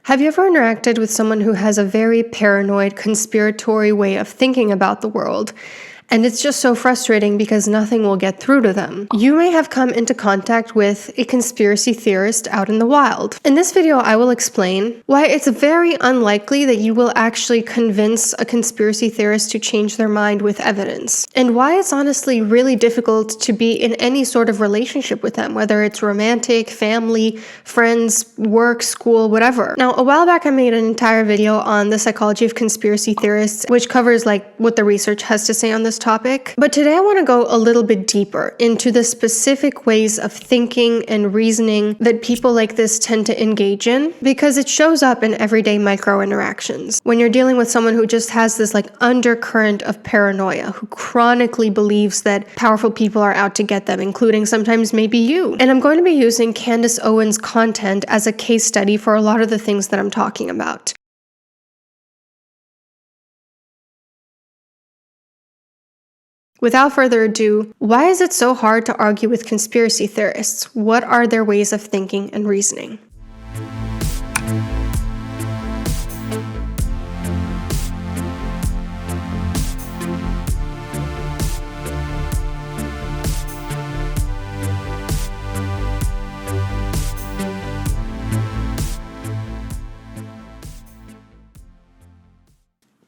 Have you ever interacted with someone who has a very paranoid, conspiratory way of thinking about the world? And it's just so frustrating because nothing will get through to them. You may have come into contact with a conspiracy theorist out in the wild. In this video, I will explain why it's very unlikely that you will actually convince a conspiracy theorist to change their mind with evidence, and why it's honestly really difficult to be in any sort of relationship with them, whether it's romantic, family, friends, work, school, whatever. Now, a while back, I made an entire video on the psychology of conspiracy theorists, which covers what the research has to say on this topic. But today I want to go a little bit deeper into the specific ways of thinking and reasoning that people like this tend to engage in, because it shows up in everyday micro interactions. When you're dealing with someone who just has this undercurrent of paranoia, who chronically believes that powerful people are out to get them, including sometimes maybe you. And I'm going to be using Candace Owens' content as a case study for a lot of the things that I'm talking about. Without further ado, why is it so hard to argue with conspiracy theorists? What are their ways of thinking and reasoning?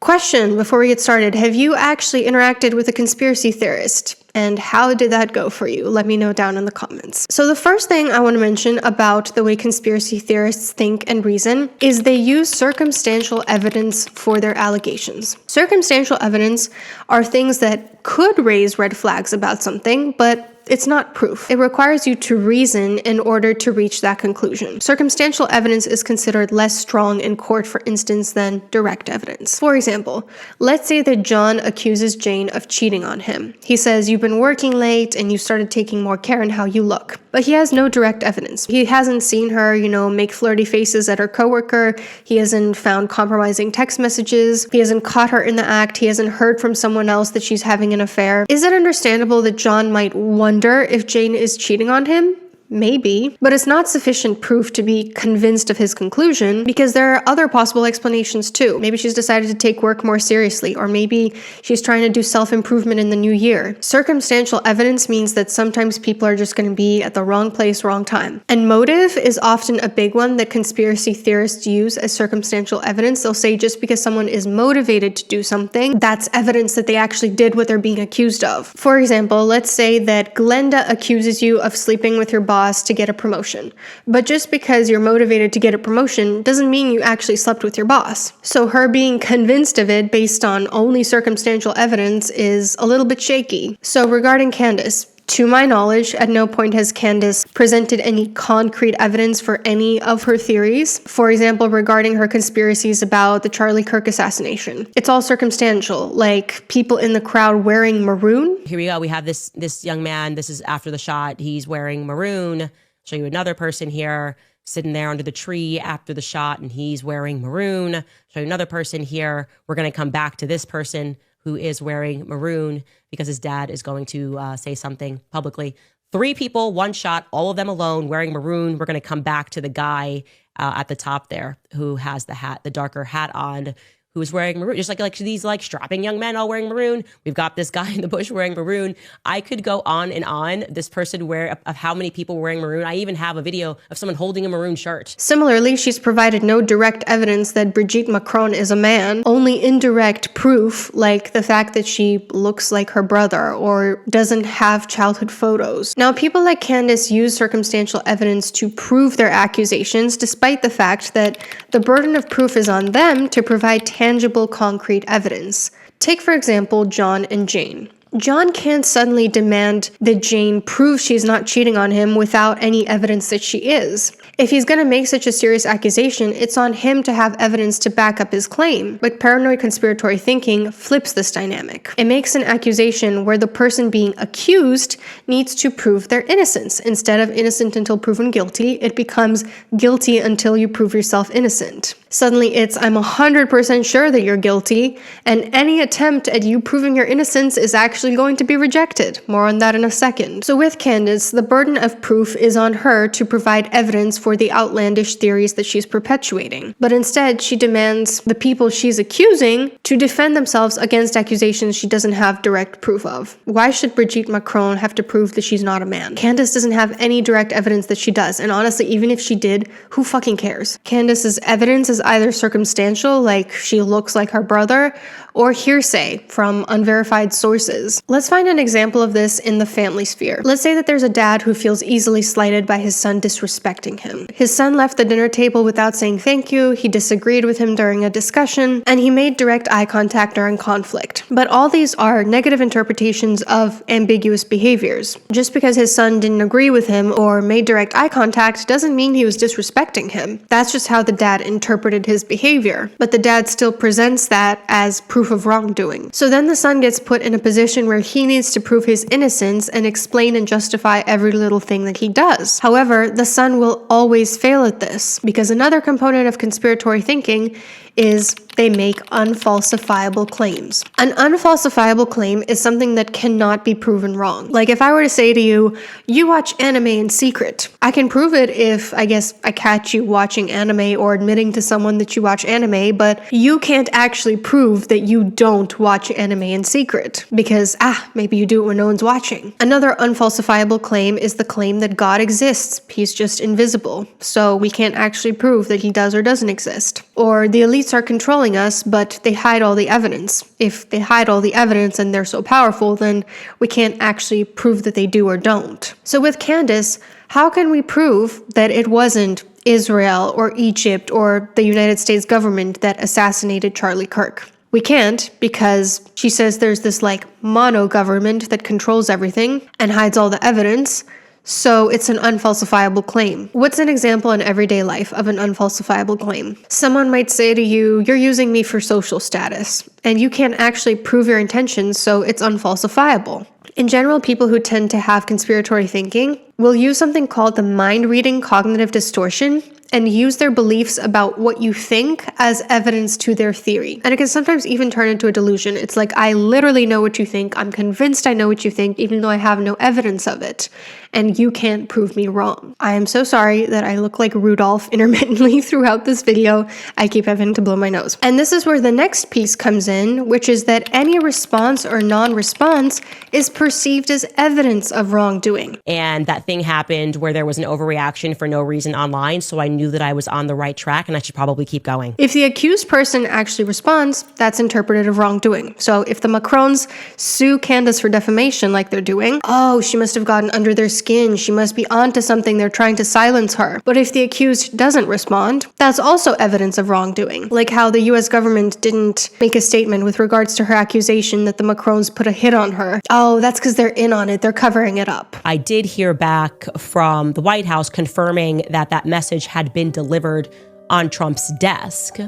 Question before we get started: have you actually interacted with a conspiracy theorist? And how did that go for you? Let me know down in the comments. So the first thing I want to mention about the way conspiracy theorists think and reason is they use circumstantial evidence for their allegations. Circumstantial evidence are things that could raise red flags about something, but it's not proof. It requires you to reason in order to reach that conclusion. Circumstantial evidence is considered less strong in court, for instance, than direct evidence. For example, let's say that John accuses Jane of cheating on him. He says, "You've been working late and you started taking more care in how you look." But he has no direct evidence. He hasn't seen her, make flirty faces at her coworker. He hasn't found compromising text messages. He hasn't caught her in the act. He hasn't heard from someone else that she's having an affair. Is it understandable that John might wonder if Jane is cheating on him? Maybe, but it's not sufficient proof to be convinced of his conclusion, because there are other possible explanations too. Maybe she's decided to take work more seriously, or maybe she's trying to do self-improvement in the new year. Circumstantial evidence means that sometimes people are just going to be at the wrong place, wrong time. And motive is often a big one that conspiracy theorists use as circumstantial evidence. They'll say just because someone is motivated to do something, that's evidence that they actually did what they're being accused of. For example, let's say that Glenda accuses you of sleeping with your boss to get a promotion. But just because you're motivated to get a promotion doesn't mean you actually slept with your boss. So her being convinced of it based on only circumstantial evidence is a little bit shaky. So regarding Candace, to my knowledge, at no point has Candace presented any concrete evidence for any of her theories. For example, regarding her conspiracies about the Charlie Kirk assassination. It's all circumstantial, like people in the crowd wearing maroon. Here we go. We have this young man. This is after the shot. He's wearing maroon. Show you another person here sitting there under the tree after the shot, and he's wearing maroon. Show you another person here. We're going to come back to this person who is wearing maroon because his dad is going to say something publicly. 3 people, 1 shot, all of them alone, wearing maroon. We're going to come back to the guy at the top there who has the darker hat on, who's wearing maroon. Just like these strapping young men all wearing maroon. We've got this guy in the bush wearing maroon. I could go on and on. This person of how many people wearing maroon. I even have a video of someone holding a maroon shirt. Similarly, she's provided no direct evidence that Brigitte Macron is a man, only indirect proof, like the fact that she looks like her brother or doesn't have childhood photos. Now, people like Candace use circumstantial evidence to prove their accusations, despite the fact that the burden of proof is on them to provide tangible, concrete evidence. Take, for example, John and Jane. John can't suddenly demand that Jane prove she's not cheating on him without any evidence that she is. If he's going to make such a serious accusation, it's on him to have evidence to back up his claim. But paranoid conspiratory thinking flips this dynamic. It makes an accusation where the person being accused needs to prove their innocence. Instead of innocent until proven guilty, it becomes guilty until you prove yourself innocent. Suddenly it's, I'm 100% sure that you're guilty, and any attempt at you proving your innocence is actually going to be rejected. More on that in a second. So with Candace, the burden of proof is on her to provide evidence for the outlandish theories that she's perpetuating. But instead, she demands the people she's accusing to defend themselves against accusations she doesn't have direct proof of. Why should Brigitte Macron have to prove that she's not a man? Candace doesn't have any direct evidence that she does, and honestly, even if she did, who fucking cares? Candace's evidence is either circumstantial, like she looks like her brother, or hearsay from unverified sources. Let's find an example of this in the family sphere. Let's say that there's a dad who feels easily slighted by his son disrespecting him. His son left the dinner table without saying thank you, he disagreed with him during a discussion, and he made direct eye contact during conflict. But all these are negative interpretations of ambiguous behaviors. Just because his son didn't agree with him or made direct eye contact doesn't mean he was disrespecting him. That's just how the dad interpreted his behavior. But the dad still presents that as proof of wrongdoing. So then the son gets put in a position where he needs to prove his innocence and explain and justify every little thing that he does. However, the son will always fail at this, because another component of conspiratory thinking is they make unfalsifiable claims. An unfalsifiable claim is something that cannot be proven wrong. Like if I were to say to you, you watch anime in secret, I can prove it if, I guess, I catch you watching anime or admitting to someone that you watch anime, but you can't actually prove that you don't watch anime in secret because, maybe you do it when no one's watching. Another unfalsifiable claim is the claim that God exists. He's just invisible, so we can't actually prove that he does or doesn't exist. Or the elites are controlling us, but they hide all the evidence. If they hide all the evidence and they're so powerful, then we can't actually prove that they do or don't. So with Candace, how can we prove that it wasn't Israel or Egypt or the United States government that assassinated Charlie Kirk? We can't, because she says there's this mono government that controls everything and hides all the evidence. So it's an unfalsifiable claim. What's an example in everyday life of an unfalsifiable claim? Someone might say to you, you're using me for social status, and you can't actually prove your intentions, so it's unfalsifiable. In general, people who tend to have conspiratory thinking will use something called the mind-reading cognitive distortion and use their beliefs about what you think as evidence to their theory. And it can sometimes even turn into a delusion. It's like, I literally know what you think. I'm convinced I know what you think, even though I have no evidence of it. And you can't prove me wrong. I am so sorry that I look like Rudolph intermittently throughout this video. I keep having to blow my nose. And this is where the next piece comes in, which is that any response or non-response is perceived as evidence of wrongdoing. And that thing happened where there was an overreaction for no reason online, so I knew that I was on the right track and I should probably keep going. If the accused person actually responds, that's interpreted as wrongdoing. So if the Macrons sue Candace for defamation like they're doing, oh, she must have gotten under their skin, she must be onto something, they're trying to silence her. But if the accused doesn't respond, that's also evidence of wrongdoing. Like how the US government didn't make a statement with regards to her accusation that the Macrons put a hit on her. Oh, that's because they're in on it, they're covering it up. I did hear back from the White House confirming that that message had been delivered on Trump's desk.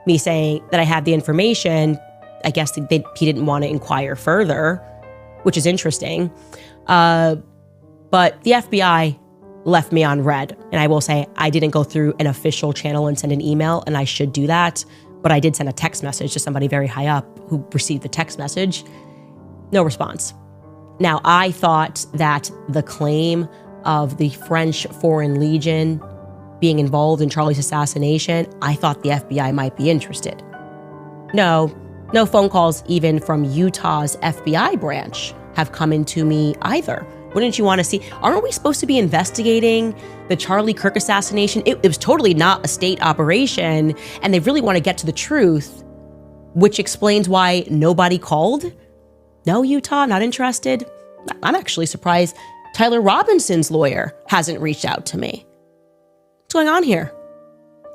Me saying that I had the information, I guess he didn't want to inquire further, which is interesting. But the FBI left me on red. And I will say I didn't go through an official channel and send an email, and I should do that. But I did send a text message to somebody very high up who received the text message. No response. Now, I thought that the claim of the French Foreign Legion being involved in Charlie's assassination, I thought the FBI might be interested. No phone calls even from Utah's FBI branch have come into me either. Wouldn't you want to see? Aren't we supposed to be investigating the Charlie Kirk assassination? It was totally not a state operation, and they really want to get to the truth, which explains why nobody called. No, Utah, not interested. I'm actually surprised Tyler Robinson's lawyer hasn't reached out to me. What's going on here?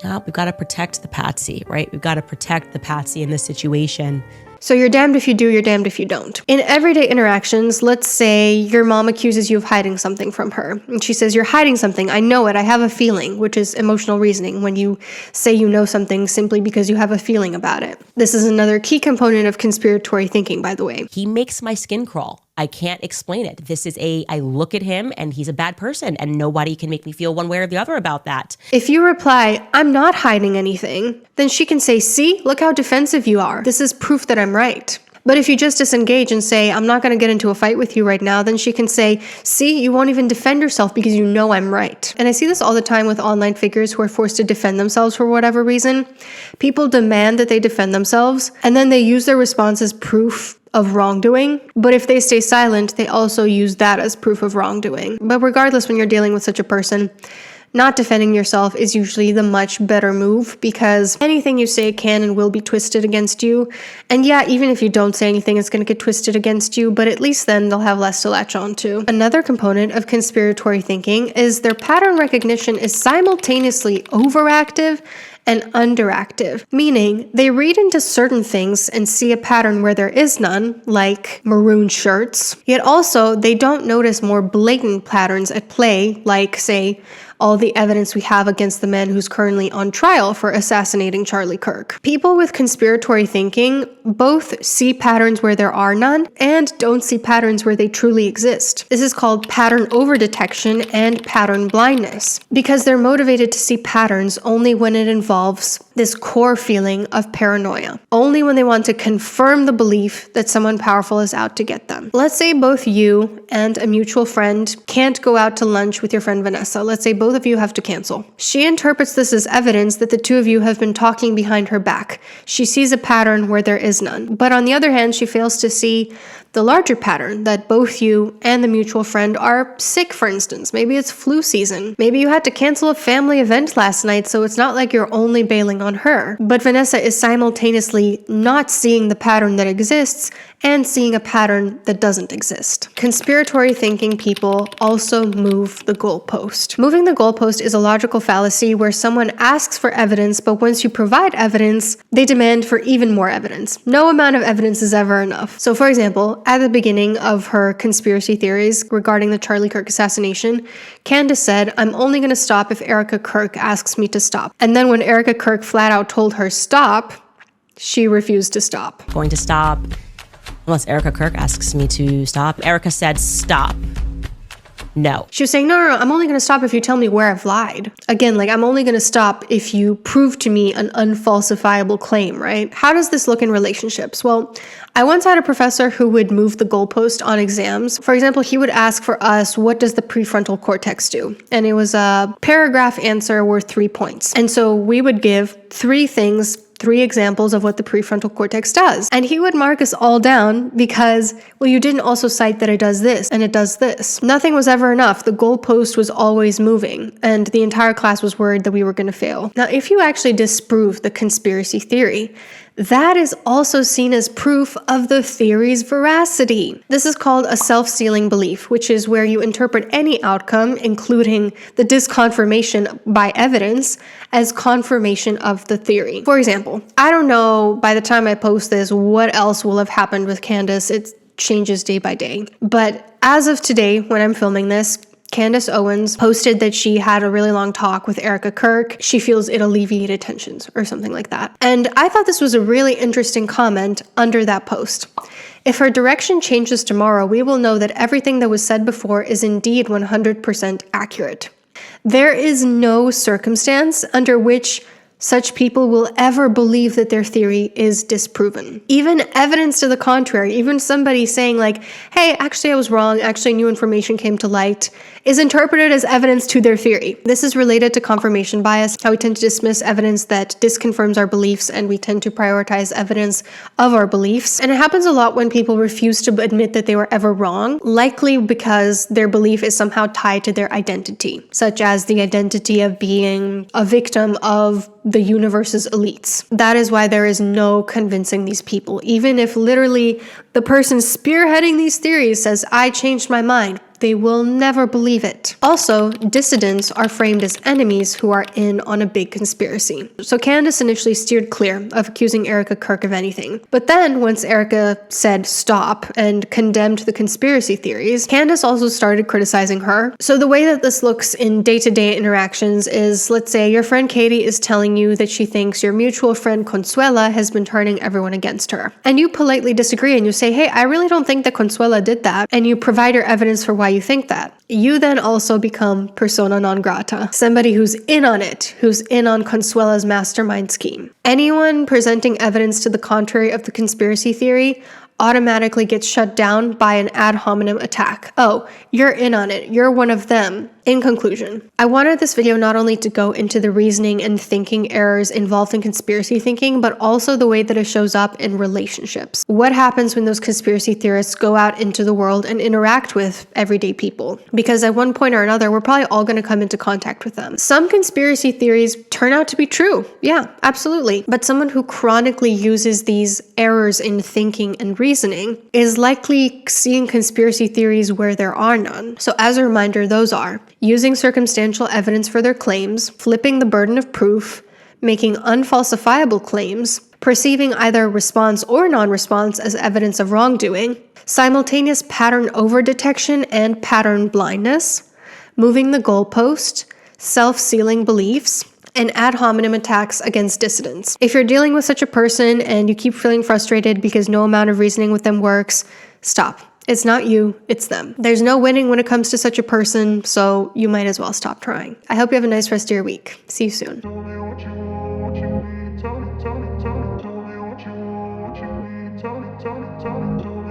No, we've got to protect the patsy, right? We've got to protect the patsy in this situation. So you're damned if you do, you're damned if you don't. In everyday interactions, let's say your mom accuses you of hiding something from her. And she says, you're hiding something, I know it, I have a feeling, which is emotional reasoning, when you say you know something simply because you have a feeling about it. This is another key component of conspiratory thinking, by the way. He makes my skin crawl. I can't explain it. I look at him and he's a bad person and nobody can make me feel one way or the other about that. If you reply, I'm not hiding anything, then she can say, see, look how defensive you are. This is proof that I'm right. But if you just disengage and say, I'm not going to get into a fight with you right now, then she can say, see, you won't even defend yourself because you know I'm right. And I see this all the time with online figures who are forced to defend themselves for whatever reason. People demand that they defend themselves, and then they use their response as proof of wrongdoing. But if they stay silent, they also use that as proof of wrongdoing. But regardless, when you're dealing with such a person, not defending yourself is usually the much better move, because anything you say can and will be twisted against you. And yeah, even if you don't say anything, it's going to get twisted against you, but at least then they'll have less to latch on to. Another component of conspiratory thinking is their pattern recognition is simultaneously overactive and underactive, meaning they read into certain things and see a pattern where there is none, like maroon shirts, yet also they don't notice more blatant patterns at play, like, say, all the evidence we have against the man who's currently on trial for assassinating Charlie Kirk. People with conspiratory thinking both see patterns where there are none and don't see patterns where they truly exist. This is called pattern overdetection and pattern blindness, because they're motivated to see patterns only when it involves this core feeling of paranoia, only when they want to confirm the belief that someone powerful is out to get them. Let's say both you and a mutual friend can't go out to lunch with your friend Vanessa. Let's say both of you have to cancel. She interprets this as evidence that the two of you have been talking behind her back. She sees a pattern where there is none. But on the other hand, she fails to see the larger pattern that both you and the mutual friend are sick, for instance. Maybe it's flu season. Maybe you had to cancel a family event last night, so it's not like you're only bailing on her. But Vanessa is simultaneously not seeing the pattern that exists and seeing a pattern that doesn't exist. Conspiratory thinking people also move the goalpost. Moving the goalpost is a logical fallacy where someone asks for evidence, but once you provide evidence, they demand for even more evidence. No amount of evidence is ever enough. So for example, at the beginning of her conspiracy theories regarding the Charlie Kirk assassination, Candace said, I'm only going to stop if Erica Kirk asks me to stop. And then when Erica Kirk flat out told her stop, she refused to stop. Going to stop unless Erica Kirk asks me to stop. Erica said stop. No. She was saying, no, I'm only going to stop if you tell me where I've lied. Again, like, I'm only going to stop if you prove to me an unfalsifiable claim, right? How does this look in relationships? Well, I once had a professor who would move the goalpost on exams. For example, he would ask for us, what does the prefrontal cortex do? And it was a paragraph answer worth 3 points. And so we would give 3 things, 3 examples of what the prefrontal cortex does. And he would mark us all down because, well, you didn't also cite that it does this and it does this. Nothing was ever enough. The goalpost was always moving, and the entire class was worried that we were going to fail. Now, if you actually disprove the conspiracy theory, that is also seen as proof of the theory's veracity. This is called a self-sealing belief, which is where you interpret any outcome, including the disconfirmation by evidence, as confirmation of the theory. For example, I don't know by the time I post this what else will have happened with Candace. It changes day by day. But as of today, when I'm filming this, Candace Owens posted that she had a really long talk with Erica Kirk. She feels it alleviated tensions or something like that. And I thought this was a really interesting comment under that post. If her direction changes tomorrow, we will know that everything that was said before is indeed 100% accurate. There is no circumstance under which such people will ever believe that their theory is disproven. Even evidence to the contrary, even somebody saying like, hey, actually I was wrong, actually new information came to light, is interpreted as evidence to their theory. This is related to confirmation bias, how we tend to dismiss evidence that disconfirms our beliefs, and we tend to prioritize evidence of our beliefs. And it happens a lot when people refuse to admit that they were ever wrong, likely because their belief is somehow tied to their identity, such as the identity of being a victim of the universe's elites. That is why there is no convincing these people. Even if literally the person spearheading these theories says, I changed my mind, They will never believe it. Also, dissidents are framed as enemies who are in on a big conspiracy. So Candace initially steered clear of accusing Erica Kirk of anything. But then, once Erica said stop and condemned the conspiracy theories, Candace also started criticizing her. So the way that this looks in day-to-day interactions is, let's say your friend Katie is telling you that she thinks your mutual friend Consuela has been turning everyone against her. And you politely disagree and you say, hey, I really don't think that Consuela did that. And you provide your evidence for why you think that. You then also become persona non grata, somebody who's in on it, who's in on Consuela's mastermind scheme. Anyone presenting evidence to the contrary of the conspiracy theory automatically gets shut down by an ad hominem attack. Oh, you're in on it. You're one of them. In conclusion, I wanted this video not only to go into the reasoning and thinking errors involved in conspiracy thinking, but also the way that it shows up in relationships. What happens when those conspiracy theorists go out into the world and interact with everyday people? Because at one point or another, we're probably all going to come into contact with them. Some conspiracy theories turn out to be true. Yeah, absolutely. But someone who chronically uses these errors in thinking and reasoning is likely seeing conspiracy theories where there are none. So as a reminder, those are using circumstantial evidence for their claims, flipping the burden of proof, making unfalsifiable claims, perceiving either response or non-response as evidence of wrongdoing, simultaneous pattern over-detection and pattern blindness, moving the goalpost, self-sealing beliefs, and ad hominem attacks against dissidents. If you're dealing with such a person and you keep feeling frustrated because no amount of reasoning with them works, stop. It's not you, it's them. There's no winning when it comes to such a person, so you might as well stop trying. I hope you have a nice rest of your week. See you soon. Tell me what you want, what you need. Tell me, tell me, tell me, tell me what you want, what you need. Tell me, tell me, tell me, tell me.